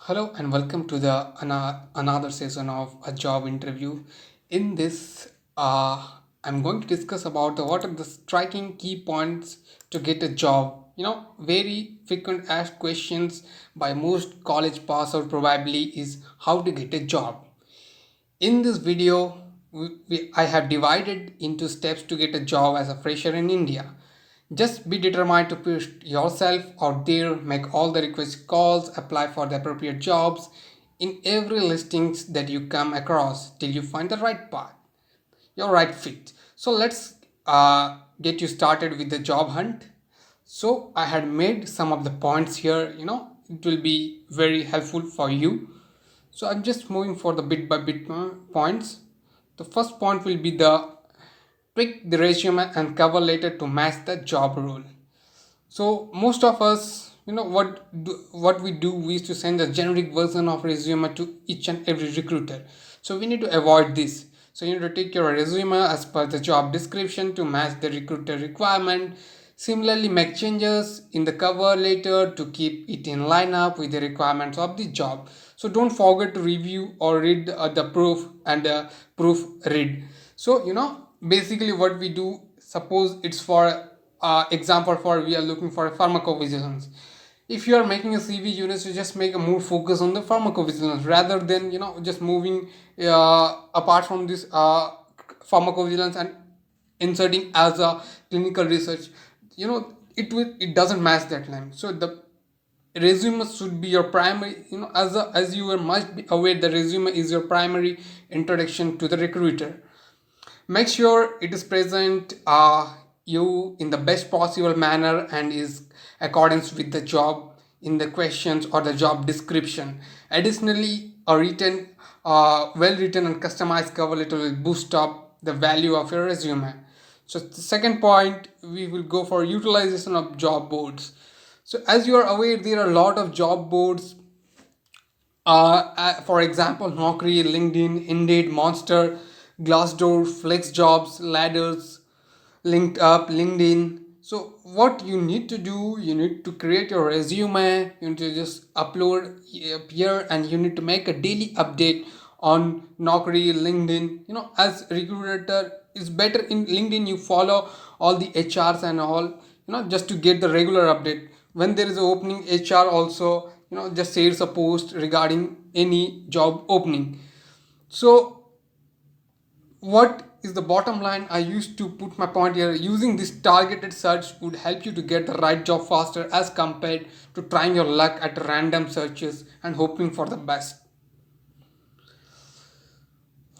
Hello and welcome to the another session of a job interview. In this, I'm going to discuss about what are the striking key points to get a job. Very frequent asked questions by most college pass out probably is how to get a job. In this video, I have divided into steps to get a job as a fresher in India. Just be determined to push yourself out there, make all the request calls, apply for the appropriate jobs in every listings that you come across till you find the right path, your right fit. So let's get you started with the job hunt. So I had made some of the points here, it will be very helpful for you. So I'm just moving for the bit by bit points. The first point will be the tweak the resume and cover letter to match the job role. So most of us, what we do, we used to send a generic version of resume to each and every recruiter. So we need to avoid this. So you need to take your resume as per the job description to match the recruiter requirement. Similarly, make changes in the cover letter to keep it in line up with the requirements of the job. So don't forget to review or read the proof and the proof read. So basically what we do, suppose it's for example for we are looking for a pharmacovigilance. If you are making a CV, you need to just make a more focus on the pharmacovigilance rather than just moving apart from this pharmacovigilance and inserting as a clinical research. It doesn't match that line. So the resume should be your primary, as you are must be aware, the resume is your primary introduction to the recruiter. Make sure it is present you in the best possible manner and is accordance with the job in the questions or the job description. Additionally, a written well written and customized cover letter will boost up the value of your resume. So the second point, we will go for utilization of job boards. So as you are aware, there are a lot of job boards, for example, Naukri, LinkedIn, Indeed, Monster, Glassdoor, FlexJobs, Ladders, Linked Up, LinkedIn. So what you need to do, you need to create your resume. You need to just upload here, and you need to make a daily update on Naukri, LinkedIn. As recruiter, it's better in LinkedIn you follow all the HRs and all. Just to get the regular update when there is an opening. HR also just shares a post regarding any job opening. So what is the bottom line? I used to put my point here, using this targeted search would help you to get the right job faster as compared to trying your luck at random searches and hoping for the best.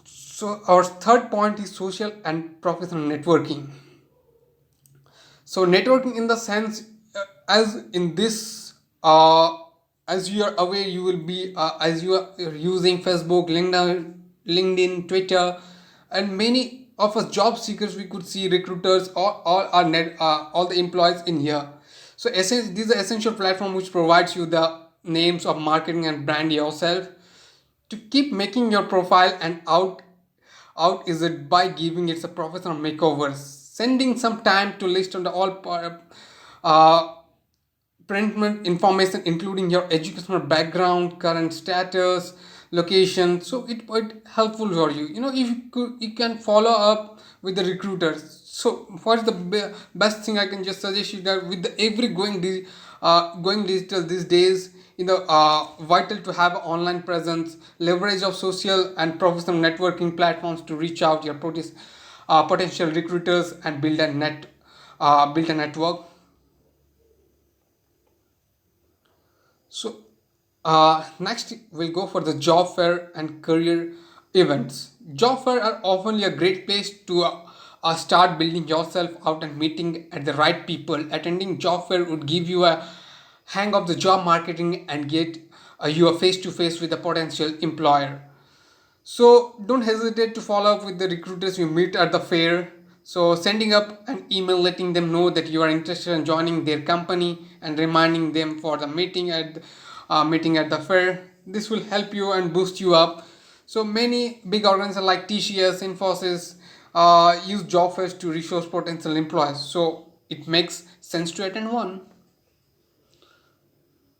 So our third point is social and professional networking. So networking in the sense, as in this, as you are aware, you will be as you are using Facebook, LinkedIn, Twitter, and many of us job seekers, we could see recruiters or all our all the employees in here. So this is an essential platform which provides you the names of marketing and brand yourself to keep making your profile and out is it by giving it a professional makeover, sending some time to list on the all uh, print information including your educational background, current status, location. So it would helpful for you. If you can follow up with the recruiters. So what is the best thing I can just suggest you, that with the every going digital these days, vital to have an online presence, leverage of social and professional networking platforms to reach out your potential recruiters and build a network. So next we'll go for the job fair and career events. Job fair are often a great place to start building yourself out and meeting at the right people. Attending job fair would give you a hang of the job marketing and get you a face to face with a potential employer. So don't hesitate to follow up with the recruiters you meet at the fair. So sending up an email letting them know that you are interested in joining their company and reminding them for the meeting at the fair. This will help you and boost you up. So many big organizations like TCS, Infosys use job fairs to resource potential employees. So it makes sense to attend one.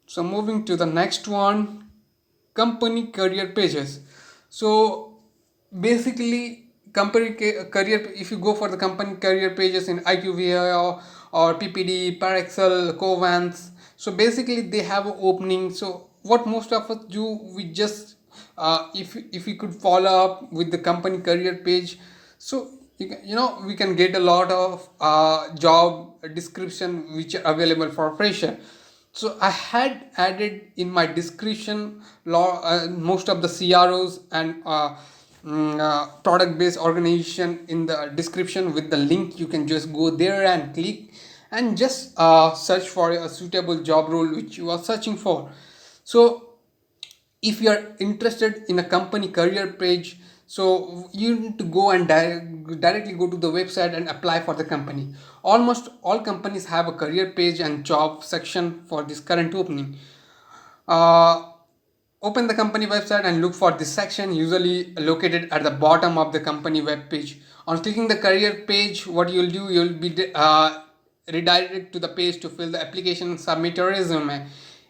So moving to the next one, company career pages. So basically, career, if you go for the company career pages in IQVIA or PPD, Parexel, Covance, so basically they have an opening. So what most of us do, we just if we could follow up with the company career page, so we can get a lot of job description which are available for fresher. So I had added in my description most of the CROs and product based organization in the description with the link. You can just go there and click and just search for a suitable job role which you are searching for. So if you are interested in a company career page, so you need to go and directly go to the website and apply for the company. Almost all companies have a career page and job section for this current opening. uh, Open the company website and look for this section, usually located at the bottom of the company web page. On clicking the career page, what you'll do, you'll be redirected to the page to fill the application and submit your resume.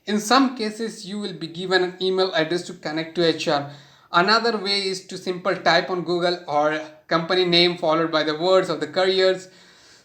In some cases, you will be given an email address to connect to HR. Another way is to simple type on Google or company name followed by the words of the careers.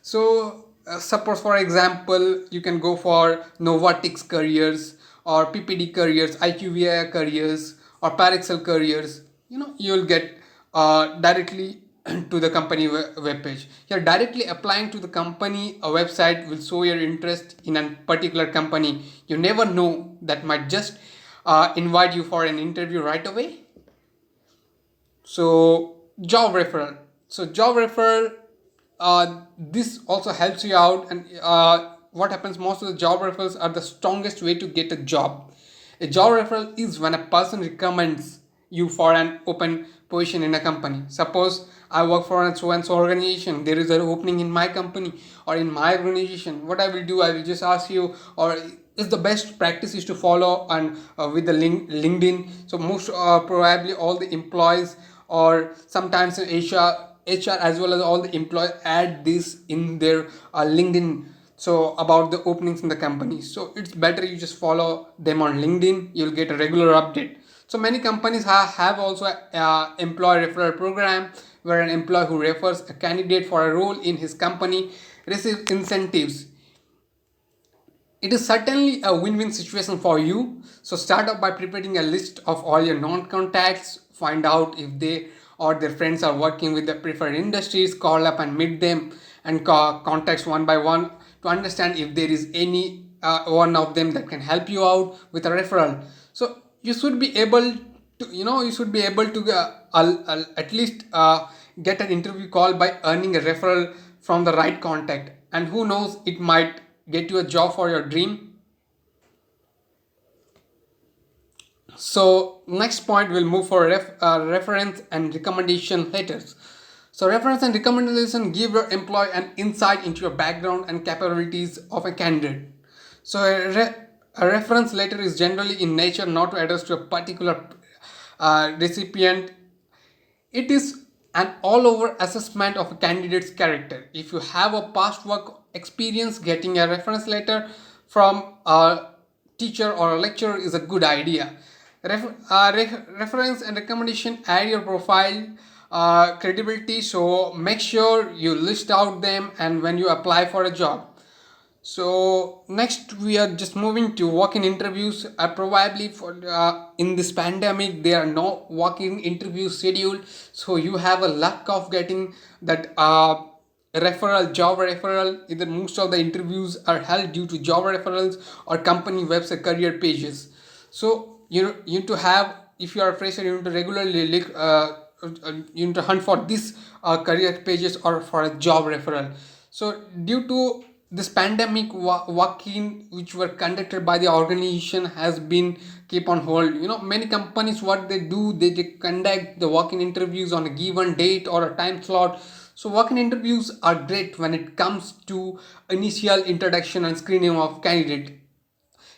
So suppose for example, you can go for Novartis careers or PPD careers, IQVIA careers or Parexel careers. You'll get directly to the company web page. You're directly applying to the company. A website will show your interest in a particular company. You never know, that might just invite you for an interview right away. So job referral, this also helps you out. And what happens, most of the job referrals are the strongest way to get a job. A job referral is when a person recommends you for an open position in a company. Suppose I work for a so and so organization, there is an opening in my company or in my organization. What I will do, I will just ask you, or is the best practice is to follow and with the LinkedIn. So most probably all the employees, or sometimes in HR as well as all the employees add this in their LinkedIn, so about the openings in the company. So it's better you just follow them on LinkedIn. You'll get a regular update. So many companies have also employee referral program, where an employee who refers a candidate for a role in his company receives incentives. It is certainly a win-win situation for you. So start off by preparing a list of all your non-contacts. Find out if they or their friends are working with the preferred industries. Call up and meet them and contacts one by one to understand if there is any one of them that can help you out with a referral. So you should be able to, at least get an interview call by earning a referral from the right contact. And who knows, it might get you a job for your dream. So next point, we'll move for reference and recommendation letters. So reference and recommendation give your employee an insight into your background and capabilities of a candidate. So a reference letter is generally in nature not to address to a particular recipient. It is an all over assessment of a candidate's character. If you have a past work experience, getting a reference letter from a teacher or a lecturer is a good idea. Reference and recommendation add your profile credibility, so make sure you list out them and when you apply for a job. So next we are just moving to walk-in interviews. Probably for in this pandemic there are no walk-in interviews scheduled, so you have a luck of getting that job referral. Either most of the interviews are held due to job referrals or company website career pages. So you need to have, if you are a fresher, you need to regularly look, you need to hunt for these career pages or for a job referral. So due to this pandemic, walk-in which were conducted by the organization has been keep on hold. Many companies, what they do, they conduct the walk-in interviews on a given date or a time slot. So walk-in interviews are great when it comes to initial introduction and screening of candidate.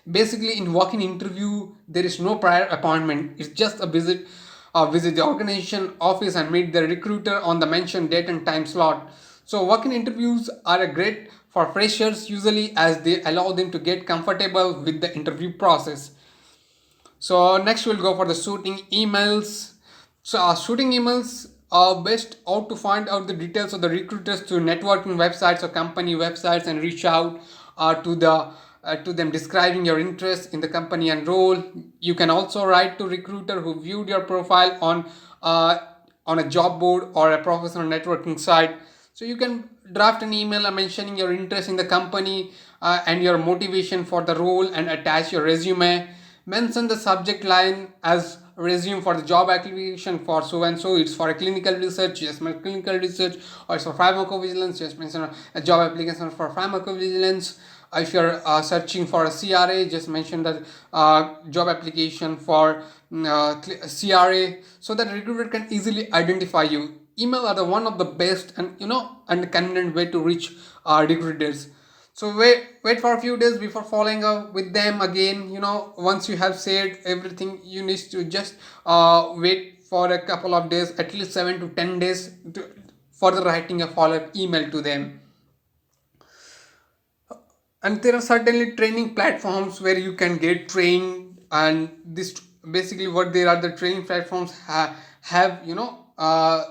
Basically, in walk-in interview, there is no prior appointment. It's just a visit the organization office and meet the recruiter on the mentioned date and time slot. So walk-in interviews are a great for freshers usually, as they allow them to get comfortable with the interview process. So next we'll go for the shooting emails. So shooting emails are best how to find out the details of the recruiters through networking websites or company websites and reach out to them describing your interest in the company and role. You can also write to recruiter who viewed your profile uh, on a job board or a professional networking site. So you can draft an email mentioning your interest in the company and your motivation for the role and attach your resume. Mention the subject line as resume for the job application for so and so. It's for a clinical research, just mention clinical research, or it's for pharmacovigilance, just mention a job application for pharmacovigilance. If you're searching for a CRA, just mention the job application for CRA, so that recruiter can easily identify you. Email are the one of the best and and convenient way to reach recruiters. So wait for a few days before following up with them again. Once you have said everything, you need to just wait for a couple of days, at least 7 to 10 days, for the writing a follow-up email to them. And there are certainly training platforms where you can get trained, and this basically what there are the training platforms have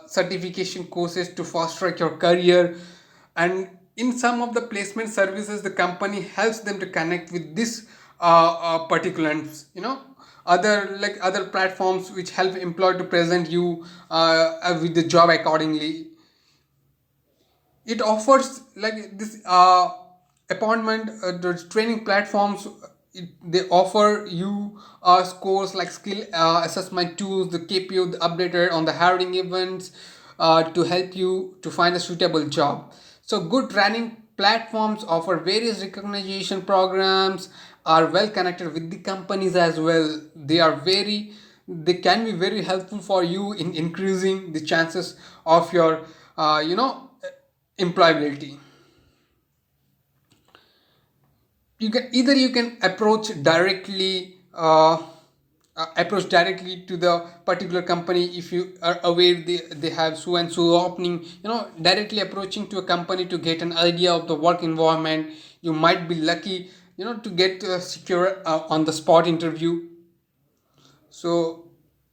certification courses to fast track your career. And in some of the placement services, the company helps them to connect with this particulars, other platforms which help employer to present you with the job accordingly. It offers like this appointment the training platforms. They offer you scores like skill assessment tools, the KPO the updated on the hiring events to help you to find a suitable job. So good training platforms offer various recognition programs, are well connected with the companies as well. They can be very helpful for you in increasing the chances of your employability. You can approach directly to the particular company. If you are aware they have so and so opening, directly approaching to a company to get an idea of the work environment, you might be lucky to get secure on the spot interview. So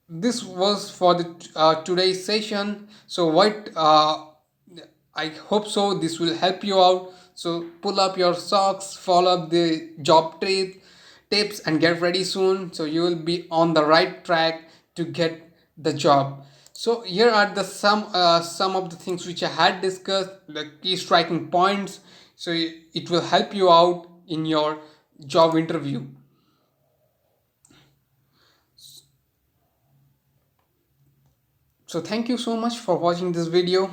this was for the today's session. So what I hope so this will help you out. So pull up your socks, follow up the job tips, and get ready soon. So you will be on the right track to get the job. So here are the some of the things which I had discussed, the key striking points. So it will help you out in your job interview. So thank you so much for watching this video.